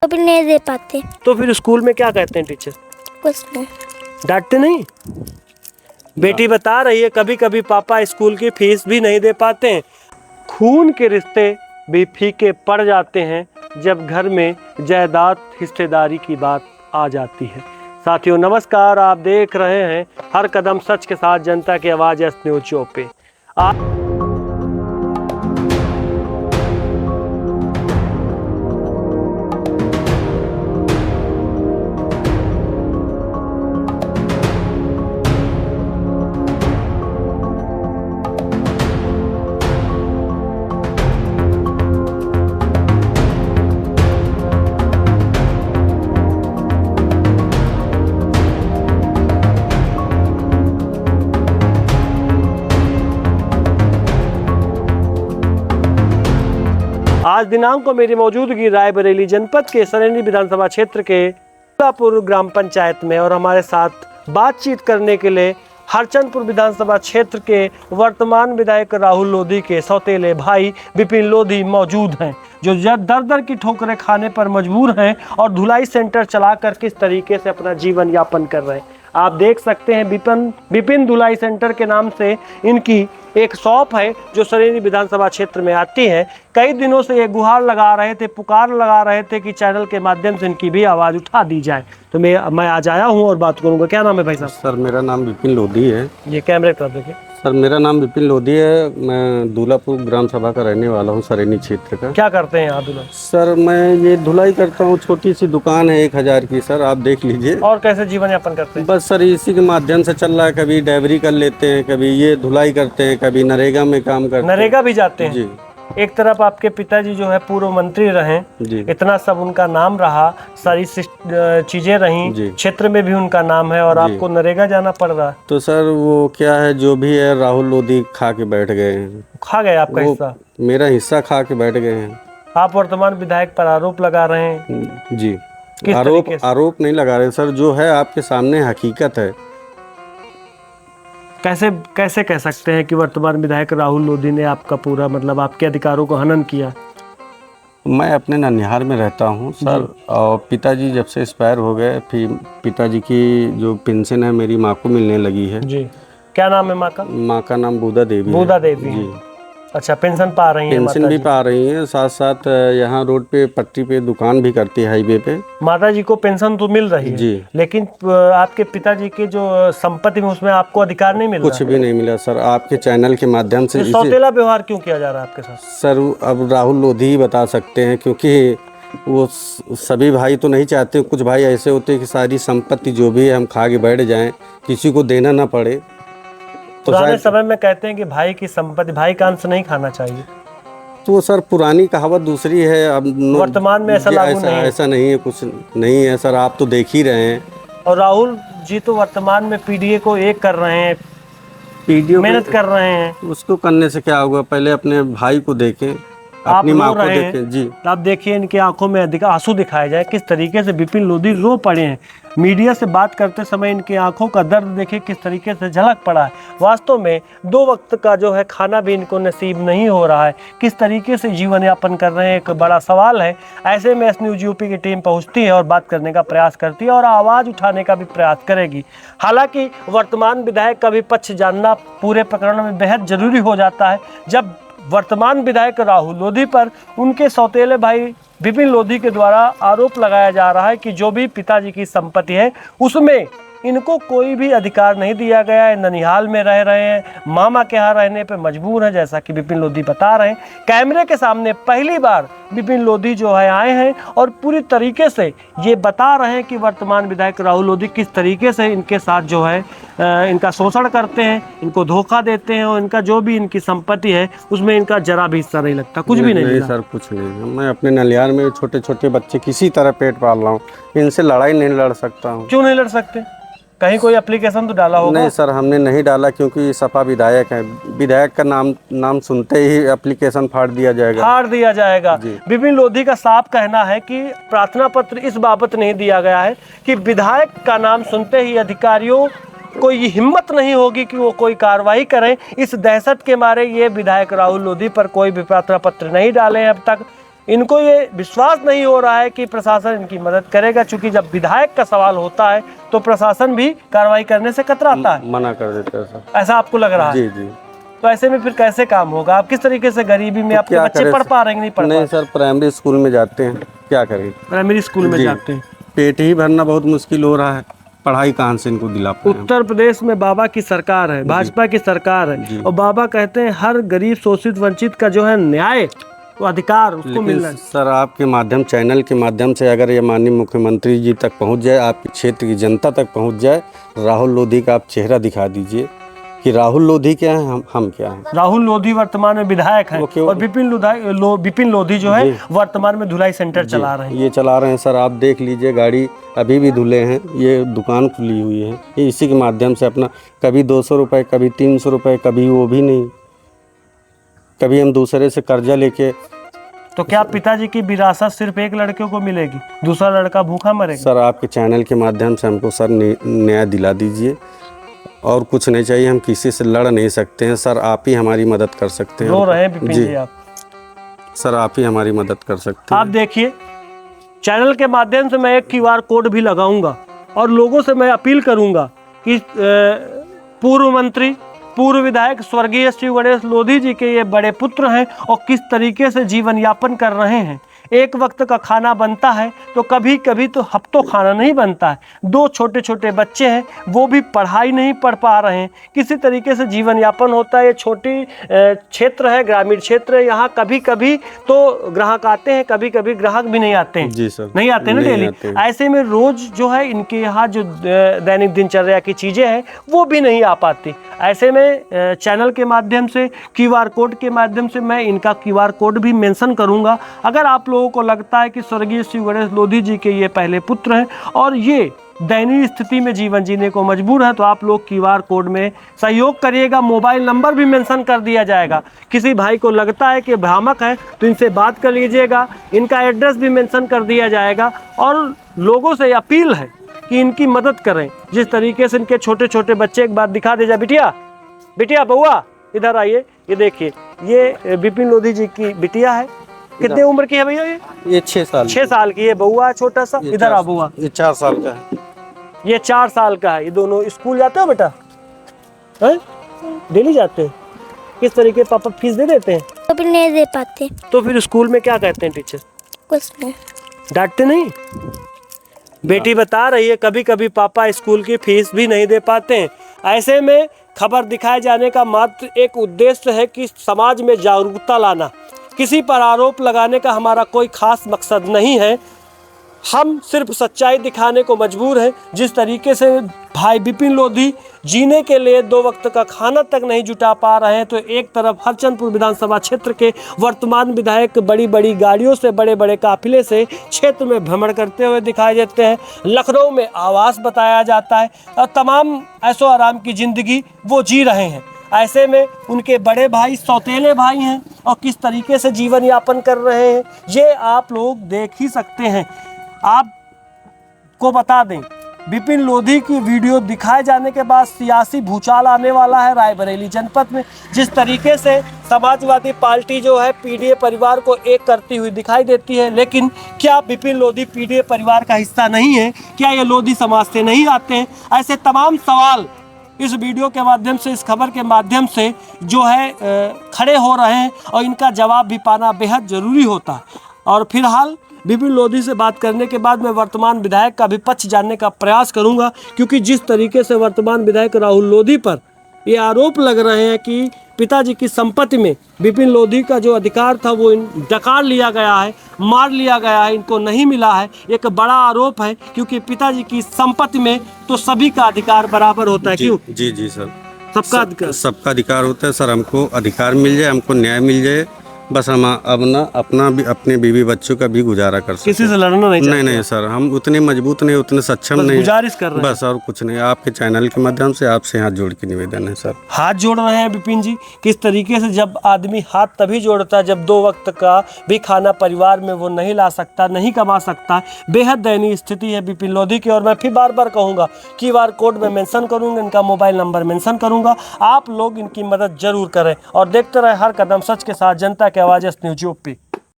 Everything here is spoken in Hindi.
तो भी नहीं दे पाते। तो फिर स्कूल में क्या कहते हैं टीचर? कुछ नहीं। डांटते नहीं? बेटी बता रही है कभी कभी पापा स्कूल की फीस भी नहीं दे पाते हैं। खून के रिश्ते भी फीके पड़ जाते हैं जब घर में जायदाद हिस्सेदारी की बात आ जाती है। साथियों नमस्कार, आप देख रहे हैं हर कदम सच के साथ जनता की आवाज़ एस न्यूज़ शो पे। आज दिनांक को मेरी मौजूदगी रायबरेली जनपद के सरेनी विधानसभा क्षेत्र के दुलापुर ग्राम पंचायत में, और हमारे साथ बातचीत करने के लिए हरचंदपुर विधानसभा क्षेत्र के वर्तमान विधायक राहुल लोधी के सौतेले भाई विपिन लोधी मौजूद हैं, जो दर दर की ठोकरें खाने पर मजबूर हैं और धुलाई सेंटर चलाकर किस तरीके से अपना जीवन यापन कर रहे हैं। आप देख सकते हैं विपिन धुलाई सेंटर के नाम से इनकी एक शॉप है जो सरेनी विधानसभा क्षेत्र में आती है। कई दिनों से ये गुहार लगा रहे थे, पुकार लगा रहे थे कि चैनल के माध्यम से इनकी भी आवाज़ उठा दी जाए। तो मैं आज आया हूँ और बात करूँगा। क्या नाम है भाई साहब? सर मेरा नाम विपिन लोधी है। ये कैमरे की तरफ देखिए। सर मेरा नाम विपिन लोधी है, मैं दूलापुर ग्राम सभा का रहने वाला हूँ, सरेनी क्षेत्र का। क्या करते हैं यहाँ धुलाई? सर मैं ये धुलाई करता हूँ, छोटी सी दुकान है 1000 की सर, आप देख लीजिए। और कैसे जीवन यापन करते हैं? बस सर इसी के माध्यम से चल रहा है, कभी ड्राइवरी कर लेते हैं, कभी ये धुलाई करते हैं, कभी नरेगा में काम करते हैं। नरेगा भी जाते हैं जी। एक तरफ आपके पिताजी जो है पूर्व मंत्री रहे, इतना सब उनका नाम रहा, सारी चीजें रही, क्षेत्र में भी उनका नाम है, और आपको नरेगा जाना पड़ रहा है। तो सर वो क्या है, जो भी है राहुल लोधी खा के बैठ गए हैं। खा गए आपका हिस्सा? मेरा हिस्सा खा के बैठ गए हैं। आप वर्तमान विधायक पर आरोप लगा रहे हैं। जी, आरोप नहीं लगा रहे सर, जो है आपके सामने हकीकत है। कैसे कह सकते हैं कि वर्तमान विधायक राहुल लोधी ने आपका पूरा मतलब आपके अधिकारों को हनन किया? मैं अपने ननिहाल में रहता हूं सर, और पिताजी जब से एक्सपायर हो गए, फिर पिताजी की जो पेंशन है मेरी माँ को मिलने लगी है। जी। क्या नाम है माँ का? माँ का नाम बूदा देवी। बूदा देवी जी। अच्छा, पेंशन पा रही हैं? पेंशन भी पा रही हैं, साथ साथ यहाँ रोड पे पट्टी पे दुकान भी करती है, हाईवे पे। माता जी को पेंशन तो मिल रही है जी, लेकिन आपके पिताजी के जो संपत्ति में उसमें आपको अधिकार नहीं मिला? कुछ भी नहीं मिला सर, आपके चैनल के माध्यम से। सौतेला व्यवहार क्यों किया जा रहा है आपके साथ? सर अब राहुल लोधी ही बता सकते हैं, क्योंकि वो सभी भाई तो नहीं चाहते, कुछ भाई ऐसे होते हैं कि सारी संपत्ति जो भी है हम खा के बैठ जाएं, किसी को देना ना पड़े। तो पुराने समय में कहते हैं कि भाई की संपत्ति भाई का अंश नहीं खाना चाहिए। तो सर पुरानी कहावत दूसरी है, अब वर्तमान में ऐसा लागू नहीं है। ऐसा नहीं है, कुछ नहीं है सर, आप तो देख ही रहे हैं। और राहुल जी तो वर्तमान में पीडीए को एक कर रहे हैं, पीडीए मेहनत कर रहे हैं। उसको करने से क्या होगा, पहले अपने भाई को देखें, अपनी माँ को देखें। जी आप देखिए इनकी आंखों में अधिक आंसू दिखाए जाए, किस तरीके से विपिन लोधी रो पड़े हैं। मीडिया से बात करते समय इनकी आंखों का दर्द देखिए किस तरीके से झलक पड़ा है। वास्तव में 2 वक्त का जो है खाना भी इनको नसीब नहीं हो रहा है, किस तरीके से जीवन यापन कर रहे हैं, एक बड़ा सवाल है। ऐसे में एस न्यूज़ यूपी की टीम पहुंचती है और बात करने का प्रयास करती है और आवाज़ उठाने का भी प्रयास करेगी। हालांकि वर्तमान विधायक का भी पक्ष जानना पूरे प्रकरण में बेहद जरूरी हो जाता है, जब वर्तमान विधायक राहुल लोधी पर उनके सौतेले भाई विपिन लोधी के द्वारा आरोप लगाया जा रहा है कि जो भी पिताजी की संपत्ति है उसमें इनको कोई भी अधिकार नहीं दिया गया है। ननिहाल में रह रहे हैं, मामा के यहाँ रहने पे मजबूर हैं, जैसा कि विपिन लोधी बता रहे हैं। कैमरे के सामने पहली बार विपिन लोधी जो है आए हैं और पूरी तरीके से ये बता रहे हैं कि वर्तमान विधायक राहुल लोधी किस तरीके से इनके साथ जो है इनका शोषण करते हैं, इनको धोखा देते हैं, और इनका जो भी इनकी संपत्ति है उसमें इनका जरा भी हिस्सा नहीं लगता। कुछ भी नहीं सर, कुछ नहीं। मैं अपने ननिहाल में छोटे छोटे बच्चे किसी तरह पेट पाल रहा हूँ, इनसे लड़ाई नहीं लड़ सकता हूँ। क्यों नहीं लड़ सकते? कहीं कोई एप्लीकेशन तो डाला होगा? नहीं सर, हमने नहीं डाला, क्योंकि सपा विधायक है, विधायक का नाम सुनते ही एप्लीकेशन फाड़ दिया जाएगा। विपिन लोधी का साफ कहना है कि प्रार्थना पत्र इस बाबत नहीं दिया गया है कि विधायक का नाम सुनते ही अधिकारियों को ये हिम्मत नहीं होगी कि वो कोई कार्रवाई करें। इस दहशत के मारे ये विधायक राहुल लोधी पर कोई भी प्रार्थना पत्र नहीं डाले हैं अब तक। इनको ये विश्वास नहीं हो रहा है कि प्रशासन इनकी मदद करेगा, क्योंकि जब विधायक का सवाल होता है तो प्रशासन भी कार्रवाई करने से कतराता है, मना कर देता है सर। ऐसा आपको लग रहा है? जी जी। तो ऐसे में फिर कैसे काम होगा? आप किस तरीके से गरीबी में आपके बच्चे पढ़ पा रहे हैं? नहीं पढ़ नहीं सर, प्राइमरी स्कूल में जाते हैं, क्या करें? प्राइमरी स्कूल में जाते हैं, पेट ही भरना बहुत मुश्किल हो रहा है, पढ़ाई कहाँ से इनको दिला पाएं? उत्तर प्रदेश में बाबा की सरकार है, भाजपा की सरकार है, और बाबा कहते हैं हर गरीब शोषित वंचित का जो है न्याय, वो अधिकार उसको मिल रहा है। सर आपके माध्यम, चैनल के माध्यम से अगर ये माननीय मुख्यमंत्री जी तक पहुंच जाए, आपके क्षेत्र की जनता तक पहुंच जाए, राहुल लोधी का आप चेहरा दिखा दीजिए कि राहुल लोधी क्या है, हम क्या हैं। राहुल लोधी वर्तमान में विधायक हैं और विपिन लोधी जो है वर्तमान में धुलाई सेंटर चला रहे हैं। ये चला रहे हैं सर, आप देख लीजिए, गाड़ी अभी भी धुले हैं, ये दुकान खुली हुई है, ये इसी के माध्यम से अपना कभी 200 रुपये, कभी 300 रुपये, कभी वो भी नहीं, कभी हम दूसरे से कर्जा लेके। तो क्या पिताजी की विरासत सिर्फ एक लड़के को मिलेगी, दूसरा लड़का भूखा मरेगा? सर आपके चैनल के माध्यम से हमको सर न्याय दिला दीजिए, और कुछ नहीं चाहिए, हम किसी से लड़ नहीं सकते हैं सर, आप ही हमारी मदद कर सकते हैं। रो रहे हैं विपिन जी आप? सर आप ही हमारी मदद कर सकते हैं। आप देखिए, चैनल के माध्यम से मैं एक QR कोड भी लगाऊंगा और लोगों से मैं अपील करूंगा कि पूर्व मंत्री, पूर्व विधायक स्वर्गीय श्री गणेश लोधी जी के ये बड़े पुत्र हैं और किस तरीके से जीवन यापन कर रहे हैं। एक वक्त का खाना बनता है तो कभी कभी तो हफ्तों खाना नहीं बनता है। 2 छोटे छोटे बच्चे हैं, वो भी पढ़ाई नहीं पढ़ पा रहे हैं, किसी तरीके से जीवन यापन होता है। ये छोटी क्षेत्र है, ग्रामीण क्षेत्र है, यहाँ कभी कभी तो ग्राहक आते हैं, कभी कभी ग्राहक भी नहीं आते हैं। जी सर, नहीं आते ना डेली। ऐसे में रोज जो है इनके यहाँ जो दैनिक दिनचर्या की चीज़ें हैं वो भी नहीं आ पाती। ऐसे में चैनल के माध्यम से, QR कोड के माध्यम से मैं इनका QR कोड भी मेंशन करूंगा। अगर आप लोगों को लगता है कि स्वर्गीय श्री गणेश लोधी जी के ये पहले पुत्र हैं और ये दयनीय स्थिति में जीवन जीने को मजबूर है, तो आप लोग QR कोड में सहयोग करिएगा। मोबाइल नंबर भी मेंशन कर दिया जाएगा। किसी भाई को लगता है कि भ्रामक है तो इनसे बात कर लीजिएगा, इनका एड्रेस भी मेंशन कर दिया जाएगा। और लोगों से अपील है कि इनकी मदद करें। जिस तरीके से इनके छोटे छोटे बच्चे, एक बार दिखा दीजिए बिटिया, बिटिया बउआ इधर आइए, ये देखिए, ये विपिन लोधी जी की बिटिया है। कितने उम्र की है भैया? ये 6 साल। 6 साल की ये बउआ है, छोटा सा। इधर आ बउआ, ये 4 साल का है। ये 4 साल का है। ये दोनों स्कूल जाते हो बेटा? डेली जाते हैं? किस तरीके पापा फीस दे देते हैं? तो फिर नहीं दे पाते। तो फिर स्कूल में क्या कहते हैं टीचर? कुछ नहीं, डांटते नहीं? बेटी बता रही है कभी कभी पापा स्कूल की फीस भी नहीं दे पाते हैं। ऐसे में खबर दिखाए जाने का मात्र एक उद्देश्य है कि समाज में जागरूकता लाना। किसी पर आरोप लगाने का हमारा कोई खास मकसद नहीं है। हम सिर्फ सच्चाई दिखाने को मजबूर हैं। जिस तरीके से भाई विपिन लोधी जीने के लिए 2 वक्त का खाना तक नहीं जुटा पा रहे हैं, तो एक तरफ हरचंदपुर विधानसभा क्षेत्र के वर्तमान विधायक बड़ी बड़ी गाड़ियों से, बड़े बड़े काफिले से क्षेत्र में भ्रमण करते हुए दिखाई देते हैं। लखनऊ में आवास बताया जाता है और तमाम ऐशो आराम की ज़िंदगी वो जी रहे हैं। ऐसे में उनके बड़े भाई सौतेले भाई हैं और किस तरीके से जीवन यापन कर रहे हैं ये आप लोग देख ही सकते हैं। आपको बता दें, विपिन लोधी की वीडियो दिखाए जाने के बाद सियासी भूचाल आने वाला है रायबरेली जनपद में। जिस तरीके से समाजवादी पार्टी जो है पीडीए परिवार को एक करती हुई दिखाई देती है, लेकिन क्या विपिन लोधी पीडीए परिवार का हिस्सा नहीं है? क्या ये लोधी समाज से नहीं आते हैं? ऐसे तमाम सवाल इस वीडियो के माध्यम से, इस खबर के माध्यम से जो है खड़े हो रहे हैं और इनका जवाब भी पाना बेहद ज़रूरी होता है। और फिलहाल विपिन लोधी से बात करने के बाद मैं वर्तमान विधायक का भी पक्ष जानने का प्रयास करूंगा, क्योंकि जिस तरीके से वर्तमान विधायक राहुल लोधी पर ये आरोप लग रहे हैं कि पिताजी की संपत्ति में विपिन लोधी का जो अधिकार था वो डकार लिया गया है, मार लिया गया है, इनको नहीं मिला है, एक बड़ा आरोप है। क्योंकि पिताजी की संपत्ति में तो सभी का अधिकार बराबर होता है। क्यों? जी जी सर, सबका अधिकार होता है सर। हमको अधिकार मिल जाए, हमको न्याय मिल जाए, बस हम अब ना अपना भी, अपने बीवी बच्चों का भी गुजारा कर सकते। किसी से लड़ना नहीं चाहते? नहीं सर, हम उतने मजबूत नहीं, उतने सक्षम नहीं, गुजारिश कर रहे हैं बस, और कुछ नहीं। आपके चैनल के माध्यम से आपसे हाथ जोड़ के निवेदन है सर। हाथ जोड़ रहे हैं विपिन जी। किस तरीके से जब आदमी हाथ तभी जोड़ता है जब 2 वक्त का भी खाना परिवार में वो नहीं ला सकता, नहीं कमा सकता। बेहद दयनीय स्थिति है विपिन लोधी की। और मैं फिर बार बार कहूँगा, QR कोड में मेंशन करूँगा, इनका मोबाइल नंबर मेंशन करूँगा। आप लोग इनकी मदद जरूर करें और देखते रहे हर कदम सच के साथ जनता की आवाज़ न्यूज़ यूपी।